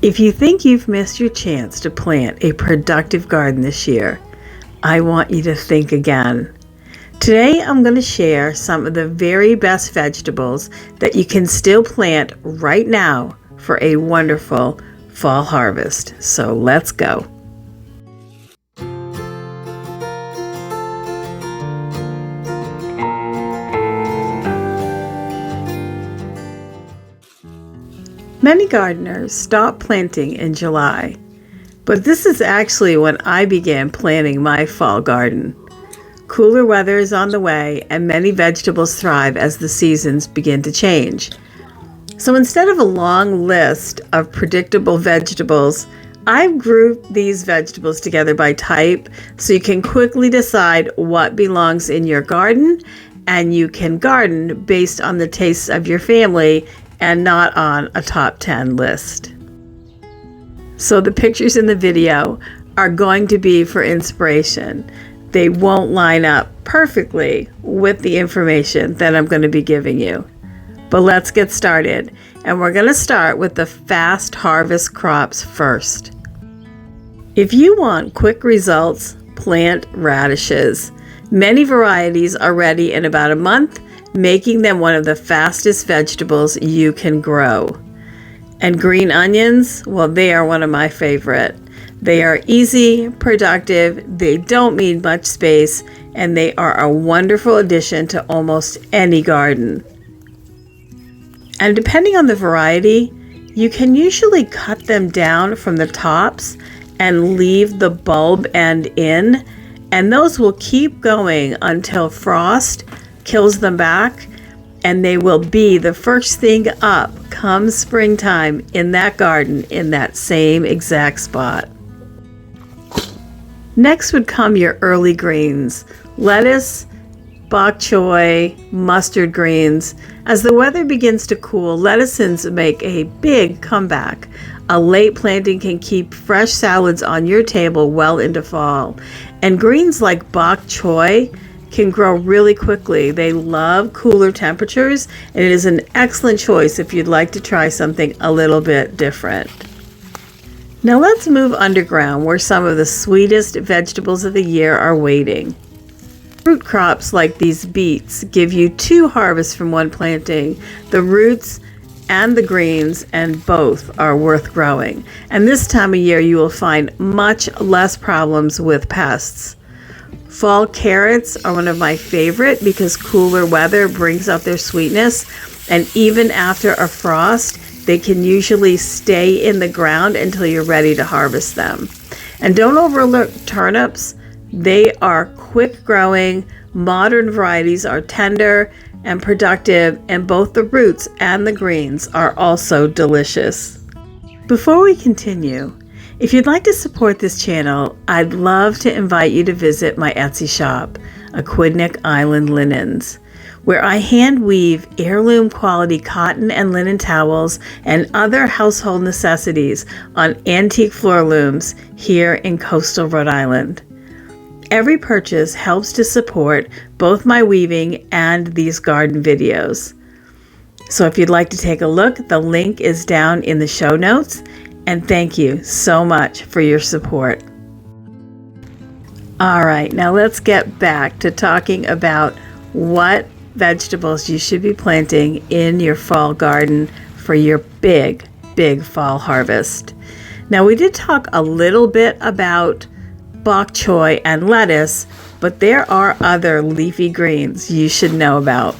If you think you've missed your chance to plant a productive garden this year, I want you to think again. Today I'm going to share some of the very best vegetables that you can still plant right now for a wonderful fall harvest. So let's go. Many gardeners stop planting in July, but this is actually when I began planting my fall garden. Cooler weather is on the way, and many vegetables thrive as the seasons begin to change. So instead of a long list of predictable vegetables, I've grouped these vegetables together by type so you can quickly decide what belongs in your garden, and you can garden based on the tastes of your family and not on a top 10 list. So the pictures in the video are going to be for inspiration. They won't line up perfectly with the information that I'm going to be giving you. But let's get started. And we're going to start with the fast harvest crops first. If you want quick results, plant radishes. Many varieties are ready in about a month, making them one of the fastest vegetables you can grow. And green onions, well, they are one of my favorite. They are easy, productive, they don't need much space, and they are a wonderful addition to almost any garden. And depending on the variety, you can usually cut them down from the tops and leave the bulb end in, and those will keep going until frost kills them back, and they will be the first thing up come springtime in that garden in that same exact spot. Next would come your early greens, lettuce, bok choy, mustard greens. As the weather begins to cool, lettuces make a big comeback. A late planting can keep fresh salads on your table well into fall. And greens like bok choy can grow really quickly. They love cooler temperatures, and it is an excellent choice if you'd like to try something a little bit different. Now let's move underground, where some of the sweetest vegetables of the year are waiting. Fruit crops like these beets give you 2 harvests from one planting, the roots and the greens, and both are worth growing. And this time of year you will find much less problems with pests. Fall carrots are one of my favorite because cooler weather brings out their sweetness, and even after a frost, they can usually stay in the ground until you're ready to harvest them. And don't overlook turnips. They are quick growing, modern varieties are tender and productive, and both the roots and the greens are also delicious. Before we continue, if you'd like to support this channel, I'd love to invite you to visit my Etsy shop, Aquidneck Island Linens, where I hand weave heirloom quality cotton and linen towels and other household necessities on antique floor looms here in coastal Rhode Island. Every purchase helps to support both my weaving and these garden videos. So if you'd like to take a look, the link is down in the show notes. And thank you so much for your support. All right, now let's get back to talking about what vegetables you should be planting in your fall garden for your big fall harvest. Now we did talk a little bit about bok choy and lettuce, but there are other leafy greens you should know about.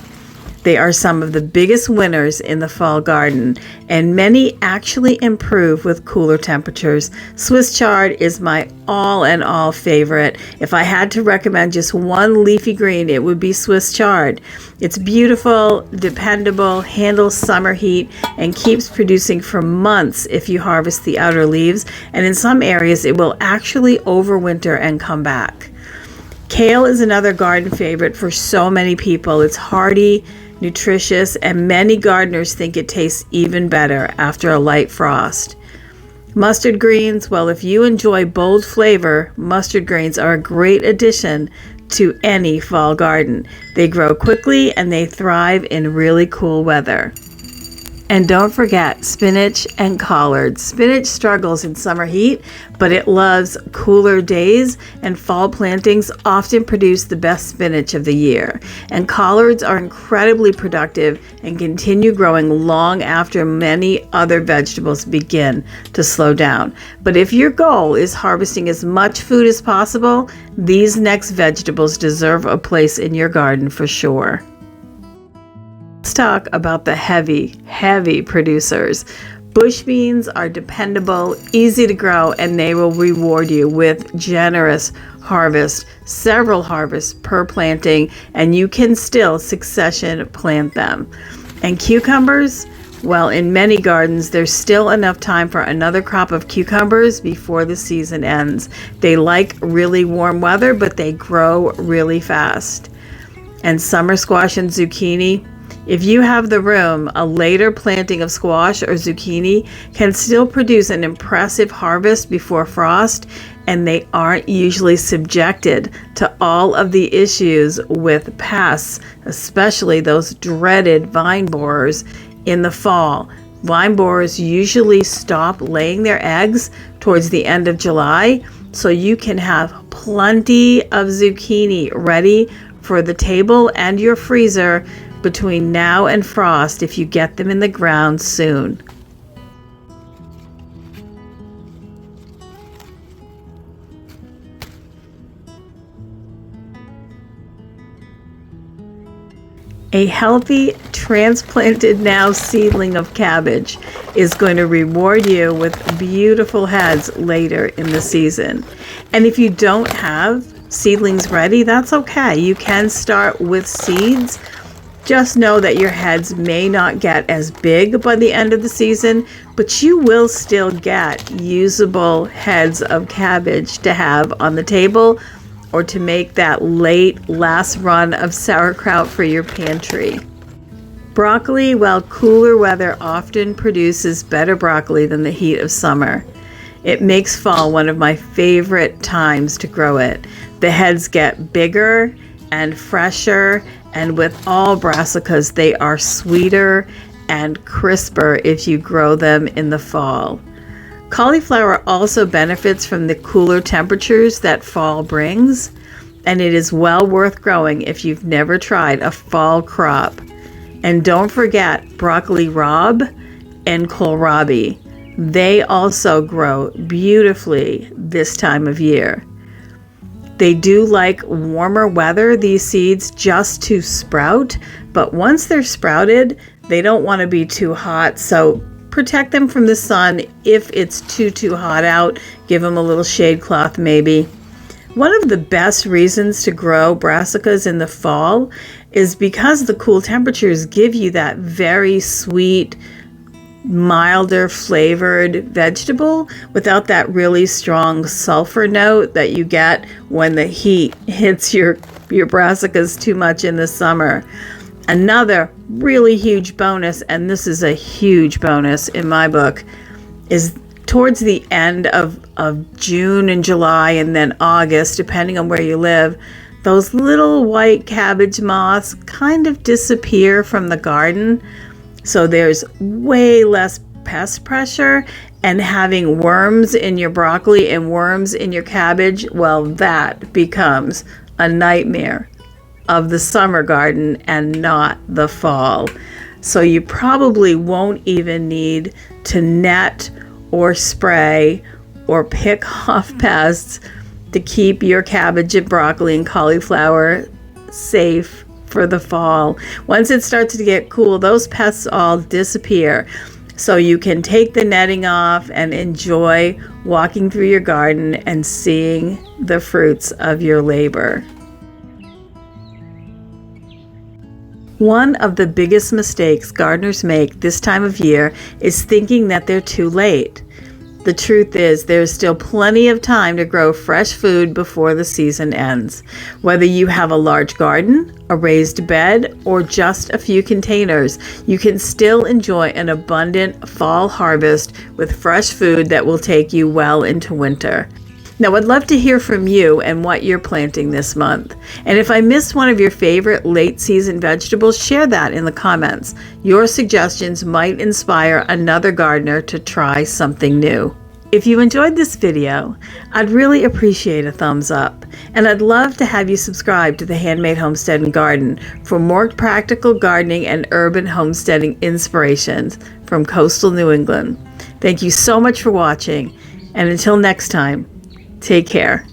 They are some of the biggest winners in the fall garden, and many actually improve with cooler temperatures. Swiss chard is my all-in-all favorite. If I had to recommend just one leafy green, it would be Swiss chard. It's beautiful, dependable, handles summer heat, and keeps producing for months if you harvest the outer leaves, and in some areas it will actually overwinter and come back. Kale is another garden favorite for so many people. It's hardy, nutritious, and many gardeners think it tastes even better after a light frost. Mustard greens, well, if you enjoy bold flavor, mustard greens are a great addition to any fall garden. They grow quickly and they thrive in really cool weather. And don't forget spinach and collards. Spinach struggles in summer heat, but it loves cooler days, and fall plantings often produce the best spinach of the year. And collards are incredibly productive and continue growing long after many other vegetables begin to slow down. But if your goal is harvesting as much food as possible, these next vegetables deserve a place in your garden for sure. Let's talk about the heavy producers. Bush beans are dependable, easy to grow, and they will reward you with generous harvest, several harvests per planting, and you can still succession plant them. And cucumbers, well, in many gardens, there's still enough time for another crop of cucumbers before the season ends. They like really warm weather, but they grow really fast. And summer squash and zucchini, if you have the room, a later planting of squash or zucchini can still produce an impressive harvest before frost, and they aren't usually subjected to all of the issues with pests, especially those dreaded vine borers in the fall. Vine borers usually stop laying their eggs towards the end of July, so you can have plenty of zucchini ready for the table and your freezer between now and frost if you get them in the ground soon. A healthy, transplanted now seedling of cabbage is going to reward you with beautiful heads later in the season. And if you don't have seedlings ready, that's okay. You can start with seeds. Just know that your heads may not get as big by the end of the season, but you will still get usable heads of cabbage to have on the table or to make that late last run of sauerkraut for your pantry. Broccoli, well, cooler weather often produces better broccoli than the heat of summer. It makes fall one of my favorite times to grow it. The heads get bigger and fresher, and with all brassicas, they are sweeter and crisper if you grow them in the fall. Cauliflower also benefits from the cooler temperatures that fall brings, and it is well worth growing if you've never tried a fall crop. And don't forget broccoli rabe and kohlrabi. They also grow beautifully this time of year. They do like warmer weather, these seeds, just to sprout, but once they're sprouted, they don't want to be too hot, so protect them from the sun. If it's too hot out, give them a little shade cloth maybe. One of the best reasons to grow brassicas in the fall is because the cool temperatures give you that very sweet, milder flavored vegetable without that really strong sulfur note that you get when the heat hits your brassicas too much in the summer. Another really huge bonus, and this is a huge bonus in my book, is towards the end of June and July and then August, depending on where you live, those little white cabbage moths kind of disappear from the garden. So there's way less pest pressure, and having worms in your broccoli and worms in your cabbage, well, that becomes a nightmare of the summer garden and not the fall. So you probably won't even need to net or spray or pick off pests to keep your cabbage and broccoli and cauliflower safe for the fall. Once it starts to get cool, those pests all disappear. So you can take the netting off and enjoy walking through your garden and seeing the fruits of your labor. One of the biggest mistakes gardeners make this time of year is thinking that they're too late. The truth is, there's still plenty of time to grow fresh food before the season ends. Whether you have a large garden, a raised bed, or just a few containers, you can still enjoy an abundant fall harvest with fresh food that will take you well into winter. Now, I'd love to hear from you and what you're planting this month. And if I missed one of your favorite late season vegetables, share that in the comments. Your suggestions might inspire another gardener to try something new. If you enjoyed this video, I'd really appreciate a thumbs up. And I'd love to have you subscribe to the Handmade Homestead and Garden for more practical gardening and urban homesteading inspirations from coastal New England. Thank you so much for watching. And until next time, take care.